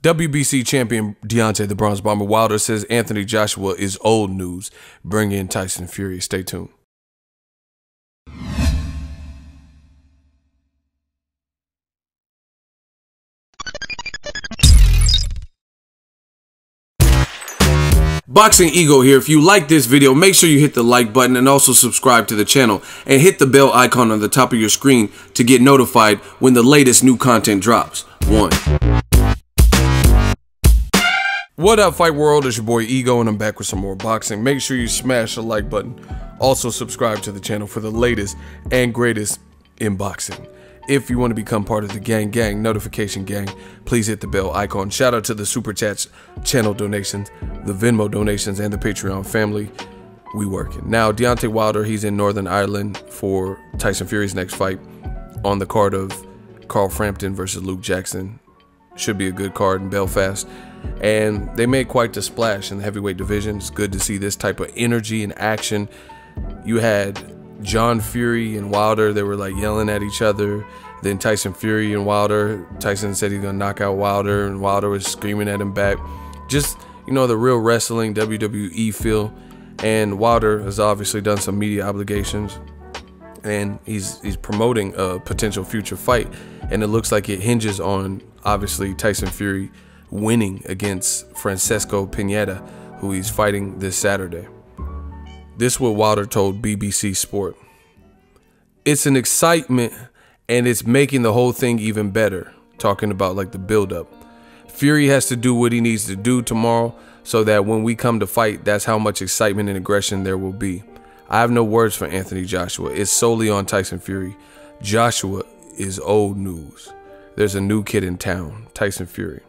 WBC champion Deontay the Bronze Bomber Wilder says Anthony Joshua is old news. Bring in Tyson Fury. Stay tuned. Boxing Ego here. If you like this video, make sure you hit the like button and also subscribe to the channel and hit the bell icon on the top of your screen to get notified when the latest new content drops. What up, Fight World? It's your boy Ego and I'm back with some more boxing. Make sure you smash the like button. Also subscribe to the channel for the latest and greatest in boxing. If you want to become part of the gang notification gang, please hit the bell icon. Shout out to the Super Chats, channel donations, the Venmo donations, and the Patreon family. We working. Now, Deontay Wilder, he's in Northern Ireland for Tyson Fury's next fight on the card of Carl Frampton versus Luke Jackson. Should be a good card in Belfast. And they made quite the splash in the heavyweight division. It's good to see this type of energy and action. You had John Fury and Wilder, they were like yelling at each other. Then Tyson Fury and Wilder, Tyson said he's gonna knock out Wilder and Wilder was screaming at him back. Just, you know, the real wrestling WWE feel. And Wilder has obviously done some media obligations and he's promoting a potential future fight. And it looks like it hinges on obviously Tyson Fury winning against Francesco Pineda, who he's fighting this Saturday. This is what Wilder told BBC Sport. It's an excitement and it's making the whole thing even better. Talking about like the build-up. Fury has to do what he needs to do tomorrow so that when we come to fight, that's how much excitement and aggression there will be. I have no words for Anthony Joshua. It's solely on Tyson Fury. Joshua is old news. There's a new kid in town, Tyson Fury.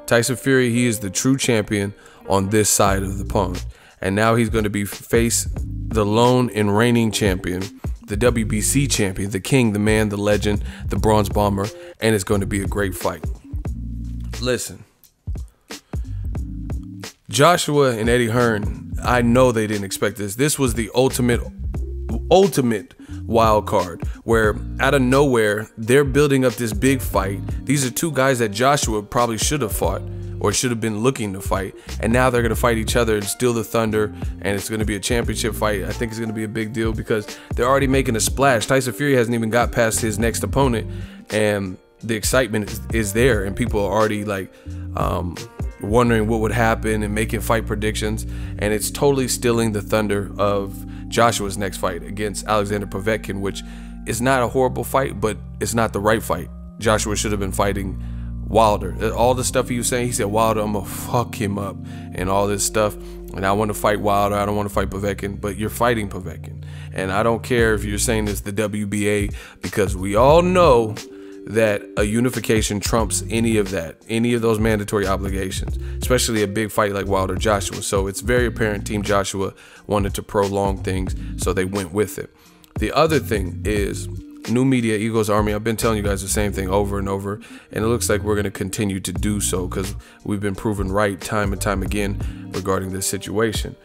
Tyson Fury, he is the true champion on this side of the pond. And now he's going to face the lone and reigning champion, the WBC champion, the king, the man, the legend, the Bronze Bomber, and it's going to be a great fight. Listen, Joshua and Eddie Hearn, I know they didn't expect this. This was the ultimate wild card where out of nowhere, they're building up this big fight. These are two guys that Joshua probably should have fought or should have been looking to fight, and now they're going to fight each other and steal the thunder, and it's going to be a championship fight. I think it's going to be a big deal because they're already making a splash. Tyson Fury hasn't even got past his next opponent, and the excitement is there, and people are already like wondering what would happen and making fight predictions, and it's totally stealing the thunder of Joshua's next fight against Alexander Povetkin, which is not a horrible fight, but it's not the right fight. Joshua should have been fighting Wilder. All the stuff he was saying, he said, Wilder, I'm gonna fuck him up and all this stuff. And I want to fight Wilder. I don't want to fight Povetkin, but you're fighting Povetkin. And I don't care if you're saying it's the WBA, because we all know that a unification trumps any of that, any of those mandatory obligations, especially a big fight like Wilder Joshua. So it's very apparent Team Joshua wanted to prolong things, so they went with it. The other thing is new media, Ego's Army. I've been telling you guys the same thing over and over, and it looks like we're going to continue to do so because we've been proven right time and time again regarding this situation.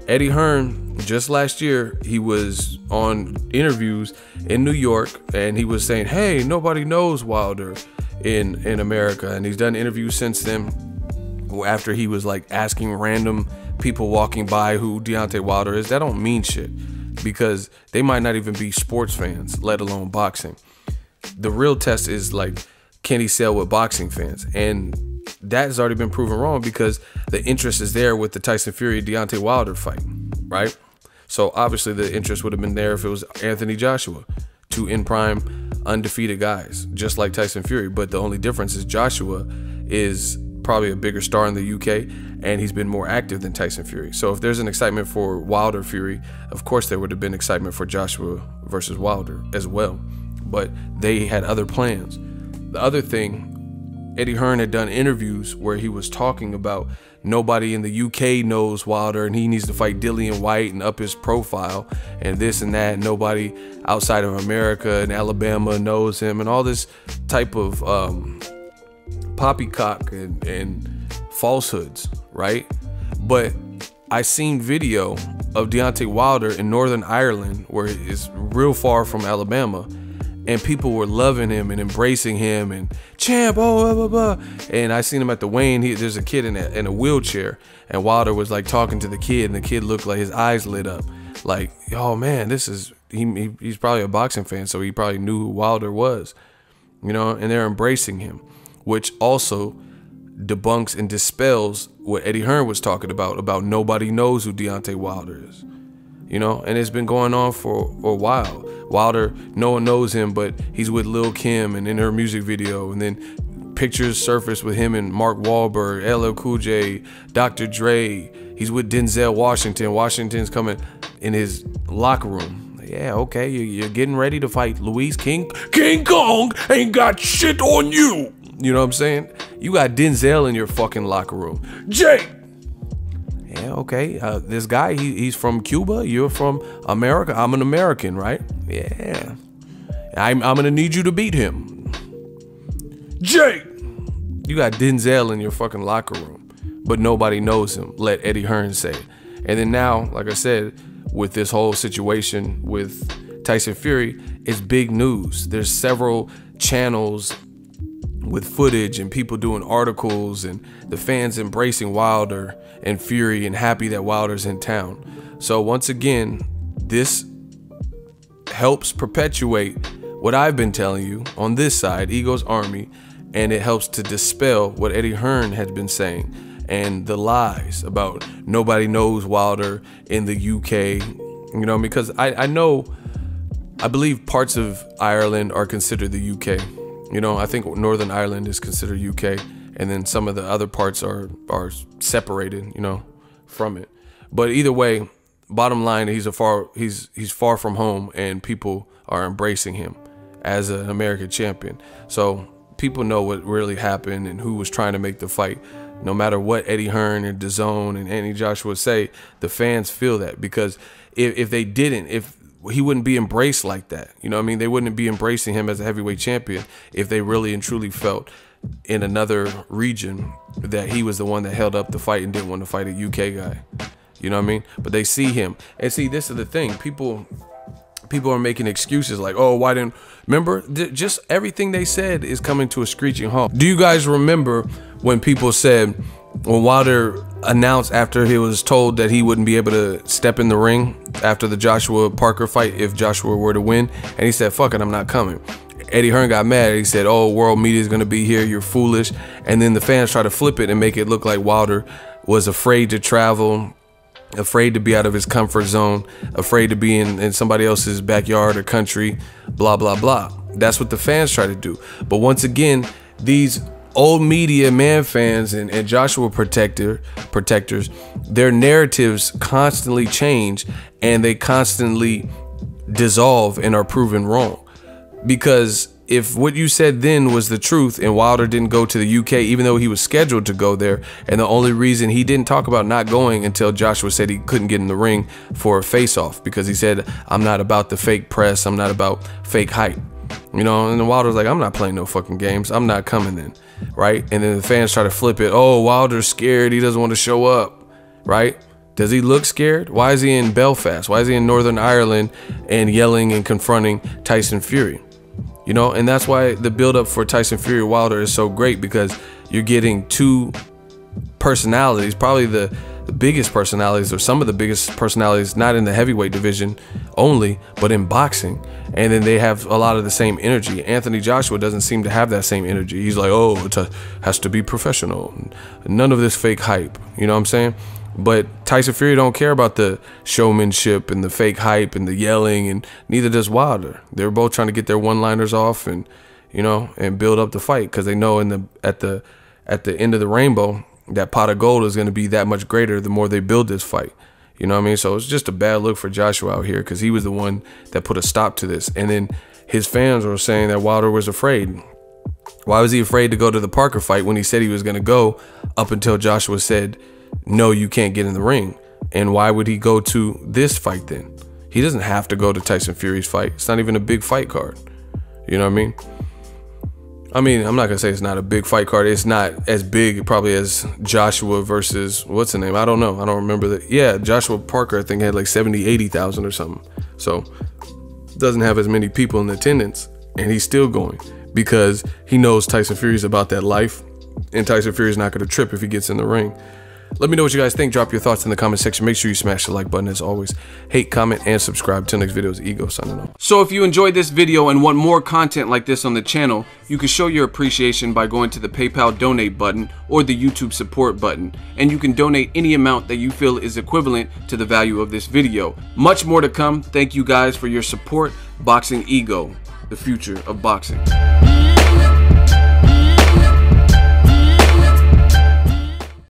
Eddie Hearn, just last year, he was on interviews in New York, and he was saying, hey, nobody knows Wilder in America. And he's done interviews since then after he was like asking random people walking by who Deontay Wilder is. That don't mean shit, because they might not even be sports fans, let alone boxing. The real test is like, can he sell with boxing fans? And that has already been proven wrong because the interest is there with the Tyson Fury Deontay Wilder fight, right? So obviously the interest would have been there if it was Anthony Joshua, two in prime undefeated guys, just like Tyson Fury. But the only difference is Joshua is probably a bigger star in the UK, and he's been more active than Tyson Fury. So if there's an excitement for Wilder Fury, of course there would have been excitement for Joshua versus Wilder as well. But they had other plans. The other thing, Eddie Hearn had done interviews where he was talking about nobody in the UK knows Wilder and he needs to fight Dillian White and up his profile and this and that. Nobody outside of America and Alabama knows him and all this type of poppycock and falsehoods, right? But I seen video of Deontay Wilder in Northern Ireland, where it's real far from Alabama, and people were loving him and embracing him and champ, oh, blah, blah, blah. And I seen him at the weigh-in. There's a kid in a wheelchair, and Wilder was like talking to the kid, and the kid looked like his eyes lit up. Like, oh man, this is, he's probably a boxing fan, so he probably knew who Wilder was, you know, and they're embracing him, which also debunks and dispels what Eddie Hearn was talking about nobody knows who Deontay Wilder is, you know, and it's been going on for a while. Wilder, no one knows him, but he's with Lil' Kim and in her music video, and then pictures surface with him and Mark Wahlberg, LL Cool J, Dr. Dre. He's with Denzel Washington. Washington's coming in his locker room. Yeah, okay, you're getting ready to fight Luis King Kong ain't got shit on you. You know what I'm saying? You got Denzel in your fucking locker room. Jay. Yeah, okay. This guy, he's from Cuba. You're from America. I'm an American, right? Yeah. I'm gonna need you to beat him. Jay. You got Denzel in your fucking locker room, but nobody knows him. Let Eddie Hearn say. And then now, like I said, with this whole situation with Tyson Fury, it's big news. There's several channels with footage and people doing articles and the fans embracing Wilder and Fury and happy that Wilder's in town. So once again, this helps perpetuate what I've been telling you on this side, Ego's Army, and it helps to dispel what Eddie Hearn has been saying and the lies about nobody knows Wilder in the UK, you know, because I believe parts of Ireland are considered the UK. You know, I think Northern Ireland is considered UK, and then some of the other parts are separated, you know, from it. But either way, bottom line, he's far from home, and people are embracing him as an American champion. So people know what really happened and who was trying to make the fight. No matter what Eddie Hearn and DAZN and Anthony Joshua say, the fans feel that, because if they didn't, he wouldn't be embraced like that. You know what I mean? They wouldn't be embracing him as a heavyweight champion if they really and truly felt in another region that he was the one that held up the fight and didn't want to fight a UK guy. You know what I mean? But they see him. And see, this is the thing. People are making excuses like, oh, why didn't... Remember, just everything they said is coming to a screeching halt. Do you guys remember when people said, when Wilder announced after he was told that he wouldn't be able to step in the ring after the Joshua Parker fight if Joshua were to win, and he said, fuck it, I'm not coming. Eddie Hearn got mad. He said, oh, world media is going to be here, you're foolish. And then the fans try to flip it and make it look like Wilder was afraid to travel, afraid to be out of his comfort zone, afraid to be in somebody else's backyard or country, blah, blah, blah. That's what the fans try to do. But once again, these old media man fans and Joshua protectors, their narratives constantly change and they constantly dissolve and are proven wrong. Because if what you said then was the truth and Wilder didn't go to the UK, even though he was scheduled to go there, and the only reason he didn't talk about not going until Joshua said he couldn't get in the ring for a face-off, because he said, I'm not about the fake press, I'm not about fake hype. You know, and then Wilder's like, I'm not playing no fucking games, I'm not coming then, right? And then the fans try to flip it, oh, Wilder's scared, he doesn't want to show up, right? Does he look scared? Why is he in Belfast? Why is he in Northern Ireland and yelling and confronting Tyson Fury? You know, and that's why the build-up for Tyson Fury Wilder is so great, because you're getting two personalities, probably the biggest personalities, or some of the biggest personalities, not in the heavyweight division only, but in boxing. And then they have a lot of the same energy. Anthony Joshua doesn't seem to have that same energy. He's like, oh, it has to be professional. None of this fake hype. You know what I'm saying? But Tyson Fury don't care about the showmanship and the fake hype and the yelling, and neither does Wilder. They're both trying to get their one-liners off and, you know, and build up the fight, because they know at the end of the rainbow, that pot of gold is going to be that much greater the more they build this fight. You know what I mean? So it's just a bad look for Joshua out here, because he was the one that put a stop to this. And then his fans were saying that Wilder was afraid. Why was he afraid to go to the Parker fight when he said he was going to go, up until Joshua said, no, you can't get in the ring? And why would he go to this fight then? He doesn't have to go to Tyson Fury's fight. It's not even a big fight card. You know what I mean? I mean, I'm not going to say it's not a big fight card. It's not as big probably as Joshua versus, what's the name? I don't know. I don't remember that. Yeah, Joshua Parker, I think, had like 70,000, 80,000 or something. So doesn't have as many people in attendance. and he's still going because he knows Tyson Fury's about that life, and Tyson Fury's not going to trip if he gets in the ring. Let me know what you guys think. Drop your thoughts in the comment section. Make sure you smash the like button as always. Hate, comment, and subscribe. Till next video, it's Ego signing off. So if you enjoyed this video and want more content like this on the channel, you can show your appreciation by going to the PayPal donate button or the YouTube support button. And you can donate any amount that you feel is equivalent to the value of this video. Much more to come. Thank you guys for your support. Boxing Ego, the future of boxing.